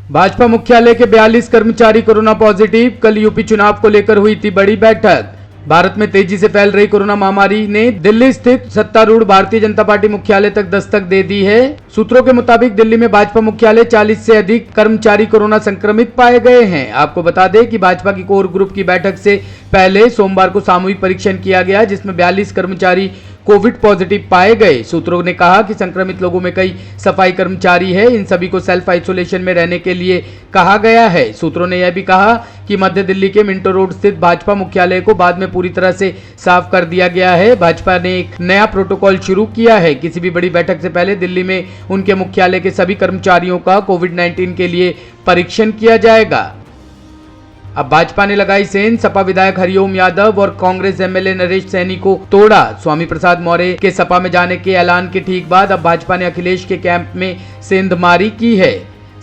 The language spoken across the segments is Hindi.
भाजपा मुख्यालय के 42 कर्मचारी कोरोना पॉजिटिव। कल यूपी चुनाव को लेकर हुई थी बड़ी बैठक। भारत में तेजी से फैल रही कोरोना महामारी ने दिल्ली स्थित सत्तारूढ़ भारतीय जनता पार्टी मुख्यालय तक दस्तक दे दी है। सूत्रों के मुताबिक दिल्ली में भाजपा मुख्यालय 40 से अधिक कर्मचारी कोरोना संक्रमित पाए गए हैं। आपको बता दें कि भाजपा की कोर ग्रुप की बैठक से पहले सोमवार को सामूहिक परीक्षण किया गया, जिसमें 42 कर्मचारी कोविड पॉजिटिव पाए गए। सूत्रों ने कहा कि संक्रमित लोगों में कई सफाई कर्मचारी हैं। इन सभी को सेल्फ आइसोलेशन में रहने के लिए कहा गया है। सूत्रों ने यह भी कहा कि मध्य दिल्ली के मिंटो रोड स्थित भाजपा मुख्यालय को बाद में पूरी तरह से साफ कर दिया गया है। भाजपा ने एक नया प्रोटोकॉल शुरू किया है। किसी भी बड़ी बैठक से पहले दिल्ली में उनके मुख्यालय के सभी कर्मचारियों का कोविड-19 के लिए परीक्षण किया जाएगा। अब भाजपा ने लगाई सेंध। सपा विधायक हरिओम यादव और कांग्रेस एमएलए नरेश सैनी को तोड़ा। स्वामी प्रसाद मौर्य के सपा में जाने के ऐलान के ठीक बाद अब भाजपा ने अखिलेश के कैंप में सेंधमारी की है।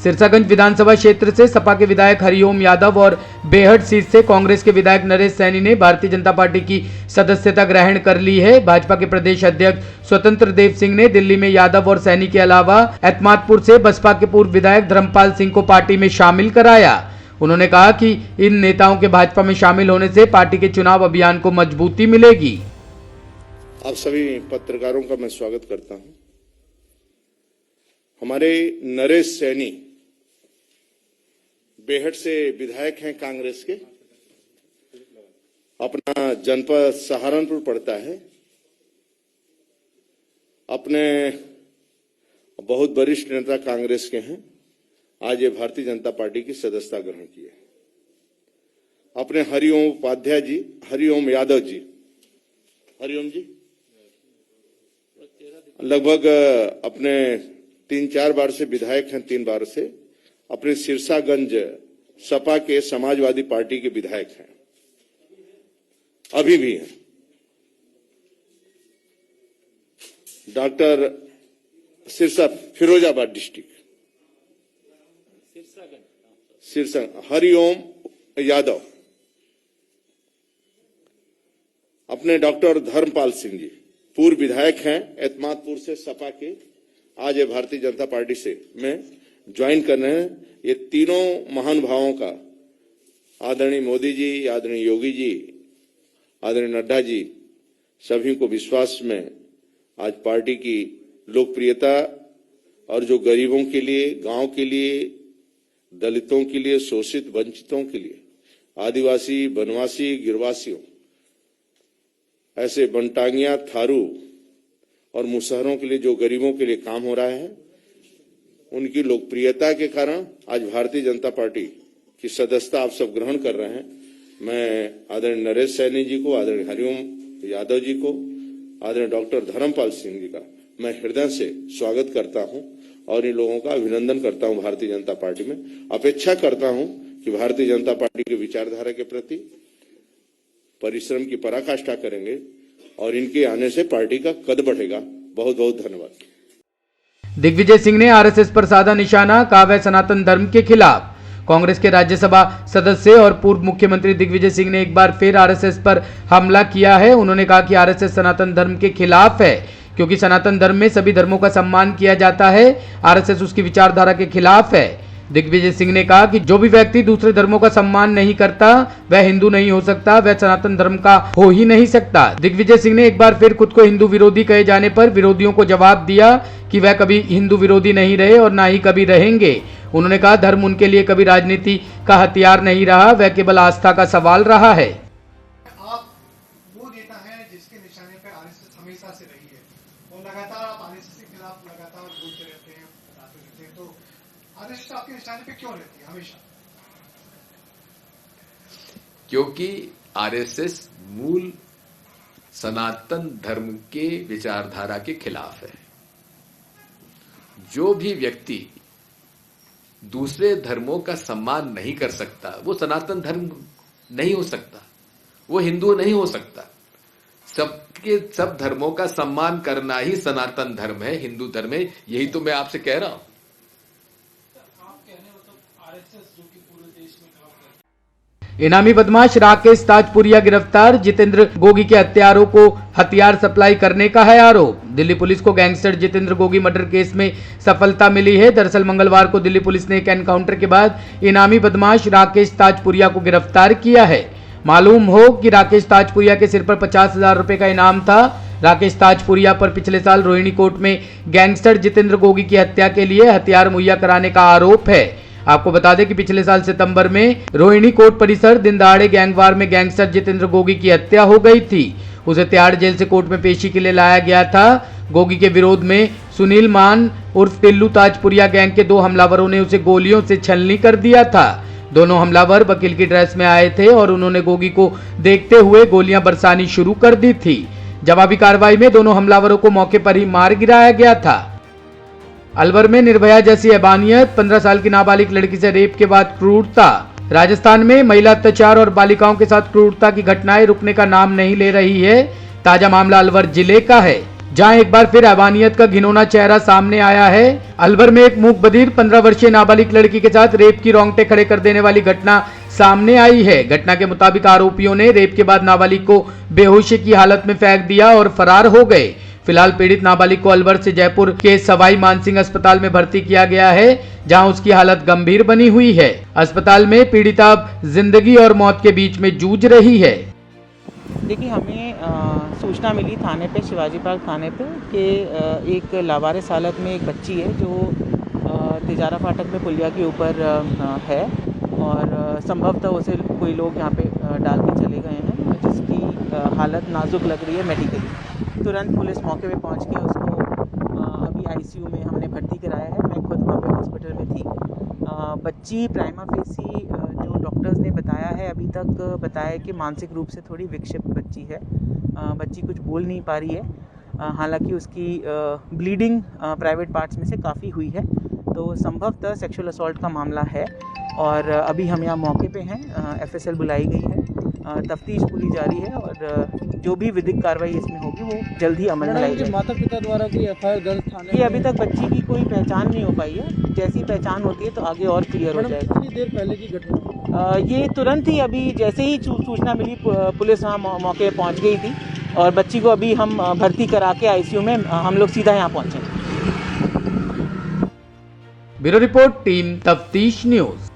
सिरसागंज विधानसभा क्षेत्र से सपा के विधायक हरिओम यादव और बेहट सीट से कांग्रेस के विधायक नरेश सैनी ने भारतीय जनता पार्टी की सदस्यता ग्रहण कर ली है। भाजपा के प्रदेश अध्यक्ष स्वतंत्र देव सिंह ने दिल्ली में यादव और सैनी के अलावा एतमादपुर से बसपा के पूर्व विधायक धर्मपाल सिंह को पार्टी में शामिल कराया। उन्होंने कहा कि इन नेताओं के भाजपा में शामिल होने से पार्टी के चुनाव अभियान को मजबूती मिलेगी। आप सभी पत्रकारों का मैं स्वागत करता हूं। हमारे नरेश सैनी बेहट से विधायक हैं कांग्रेस के। अपना जनपद सहारनपुर पड़ता है। अपने बहुत वरिष्ठ नेता कांग्रेस के हैं। आज ये भारतीय जनता पार्टी की सदस्यता ग्रहण की है। अपने हरिओम उपाध्याय जी, हरिओम यादव जी, हरिओम जी लगभग अपने 3-4 बार से विधायक हैं, 3 बार से। अपने सिरसागंज सपा के समाजवादी पार्टी के विधायक हैं, अभी भी हैं। Doctor Sirsa Firozabad district Hariom Yadav. अपने डॉक्टर धर्मपाल सिंह जी पूर्व विधायक हैं एतमादपुर से सपा के। आज ये भारतीय जनता पार्टी से में ज्वाइन कर रहे हैं। ये तीनों महानुभावों का आदरणीय मोदी जी, आदरणीय योगी जी, आदरणीय नड्डा जी, सभी को विश्वास में आज पार्टी की लोकप्रियता और जो गरीबों के लिए, गांव के लिए, दलितों के लिए, शोषित वंचितों के लिए, आदिवासी, वनवासी, गिरवासियों, ऐसे बनटांगिया, थारू और मुसहरों के लिए जो गरीबों के लिए काम हो रहा है, उनकी लोकप्रियता के कारण आज भारतीय जनता पार्टी की सदस्यता आप सब ग्रहण कर रहे हैं। मैं आदरणीय नरेश सैनी जी को, आदरणीय हरिओम यादव जी को, आदरणीय डॉक्टर धर्मपाल सिंह जी का मैं हृदय से स्वागत करता हूं और इन लोगों का अभिनंदन करता हूं। भारतीय जनता पार्टी में अपेक्षा करता हूं कि भारतीय जनता पार्टी के विचारधारा के प्रति परिश्रम की पराकाष्ठा करेंगे और इनके आने से पार्टी का कद बढ़ेगा। बहुत बहुत धन्यवाद। दिग्विजय सिंह ने आरएसएस पर साधा निशाना। कहा वह सनातन धर्म के खिलाफ। कांग्रेस के राज्यसभा सदस्य और पूर्व मुख्यमंत्री दिग्विजय सिंह ने एक बार फिर आरएसएस पर हमला किया है। उन्होंने कहा कि आरएसएस सनातन धर्म के खिलाफ है, क्योंकि सनातन धर्म में सभी धर्मों का सम्मान किया जाता है। आरएसएस उसकी विचारधारा के खिलाफ है। दिग्विजय सिंह ने कहा कि जो भी व्यक्ति दूसरे धर्मों का सम्मान नहीं करता वह हिंदू नहीं हो सकता, वह सनातन धर्म का हो ही नहीं सकता। दिग्विजय सिंह ने एक बार फिर खुद को हिंदू विरोधी कहे जाने पर विरोधियों को जवाब दिया कि वह कभी हिंदू विरोधी नहीं रहे और ना ही कभी रहेंगे। उन्होंने कहा धर्म उनके लिए कभी राजनीति का हथियार नहीं रहा, वह केवल आस्था का सवाल रहा है। आप वो नेता हैं जिसके निशाने पे आरएसएस हमेशा से रही है और लगातार आप आरएसएस के खिलाफ लगातार बोलते रहते हैं, बताते रहते हैं। तो आरएसएस आपके निशाने पे क्यों रहती है हमेशा? क्योंकि आरएसएस मूल सनातन धर्म के विचारधारा के खिलाफ है। जो भी व्यक्ति दूसरे धर्मों का सम्मान नहीं कर सकता वो सनातन धर्म नहीं हो सकता, वो हिंदू नहीं हो सकता। सबके सब धर्मों का सम्मान करना ही सनातन धर्म है, हिंदू धर्म है। यही तो मैं आपसे कह रहा हूं। आप कहने मतलब आरएसएस जो कि पूरे देश में काम करती है इनामी बदमाश राकेश ताजपुरिया गिरफ्तार, जितेंद्र गोगी के हत्यारों को हथियार सप्लाई करने का है आरोप। दिल्ली पुलिस को gangster Jitendra Gogi murder case में सफलता मिली है। दरअसल मंगलवार को दिल्ली पुलिस ने एक एनकाउंटर के बाद इनामी बदमाश राकेश ताजपुरिया को गिरफ्तार किया है। मालूम हो कि राकेश ताजपुरिया के सिर पर 50,000 रुपए का इनाम था। राकेश ताजपुरिया पर पिछले साल रोहिणी कोर्ट में गैंगस्टर जितेंद्र गोगी की हत्या के लिए हथियार मुहैया कराने का आरोप है। आपको बता दें कि पिछले साल सितंबर में रोहिणी कोर्ट परिसर दिन दहाड़े गैंगवार में गैंगस्टर जितेंद्र गोगी की हत्या हो गई थी। उसे तिहाड़ जेल से कोर्ट में पेशी के लिए लाया गया था। गोगी के विरोध में सुनील मान उर्फ टिल्लू ताजपुरिया गैंग के 2 हमलावरों ने उसे गोलियों से छलनी कर दिया था। दोनों हमलावर वकील की ड्रेस में आए थे और उन्होंने गोगी को देखते हुए गोलियां बरसानी शुरू कर दी थी। जवाबी कार्रवाई में दोनों हमलावरों को मौके पर ही मार गिराया गया था। अलवर में निर्भया जैसी हैवानियत, 15 साल की नाबालिग लड़की से रेप के बाद क्रूरता। राजस्थान में महिला अत्याचार और बालिकाओं के साथ क्रूरता की घटनाएं रुकने का नाम नहीं ले रही है। ताजा मामला अलवर जिले का है, जहां एक बार फिर हैवानियत का घिनौना चेहरा सामने आया है। अलवर में एक मूक बधिर 15 वर्षीय नाबालिग लड़की के साथ रेप की रोंगटे खड़े कर देने वाली घटना सामने आई है। घटना के मुताबिक आरोपियों ने रेप के बाद नाबालिग को बेहोशी की हालत में फेंक दिया और फरार हो गए। फिलहाल पीड़ित नाबालिग को अलवर से जयपुर के सवाई मानसिंह अस्पताल में भर्ती किया गया है, जहां उसकी हालत गंभीर बनी हुई है। अस्पताल में पीड़िता अब जिंदगी और मौत के बीच में जूझ रही है। देखिए, हमें सूचना मिली थाने पे, शिवाजी पार्क थाने पे, कि एक लावारिस हालत में एक बच्ची है जो तिजारा फाटक में पुलिया के ऊपर है और संभवतः उसे कोई लोग यहाँ पे डाल के चले गए हैं, जिसकी हालत नाजुक लग रही है मेडिकली। तुरंत पुलिस मौके पे पहुँच के उसको अभी आईसीयू में हमने भर्ती कराया है। मैं खुद वहाँ पे हॉस्पिटल में थी। बच्ची प्राइमा फेसी जो डॉक्टर्स ने बताया है, अभी तक बताया कि मानसिक रूप से थोड़ी विक्षिप्त बच्ची है। बच्ची कुछ बोल नहीं पा रही है। हालांकि उसकी ब्लीडिंग प्राइवेट पार्ट्स में से काफ़ी हुई है, तो संभवतः सेक्सुअल असॉल्ट का मामला है। और अभी हम यहाँ मौके पे हैं, एफएसएल बुलाई गई है, तफ्तीश पूरी जारी है और जो भी विधिक कार्रवाई इसमें होगी वो जल्द ही अमल में लाई जाएगी। माता पिता द्वारा कोई एफआईआर दर्ज थाने ये अभी तक बच्ची की कोई पहचान नहीं हो पाई है। जैसी पहचान होती है तो आगे और क्लियर हो जाएगा। कितनी देर पहले की घटना? ये तुरंत ही, अभी जैसे ही सूचना मिली पुलिस वहाँ मौके पर पहुँच गई थी और बच्ची को अभी हम भर्ती करा के आईसीयू में हम लोग सीधा यहाँ पहुँचे। ब्यूरो रिपोर्ट, टीम तफ्तीश न्यूज।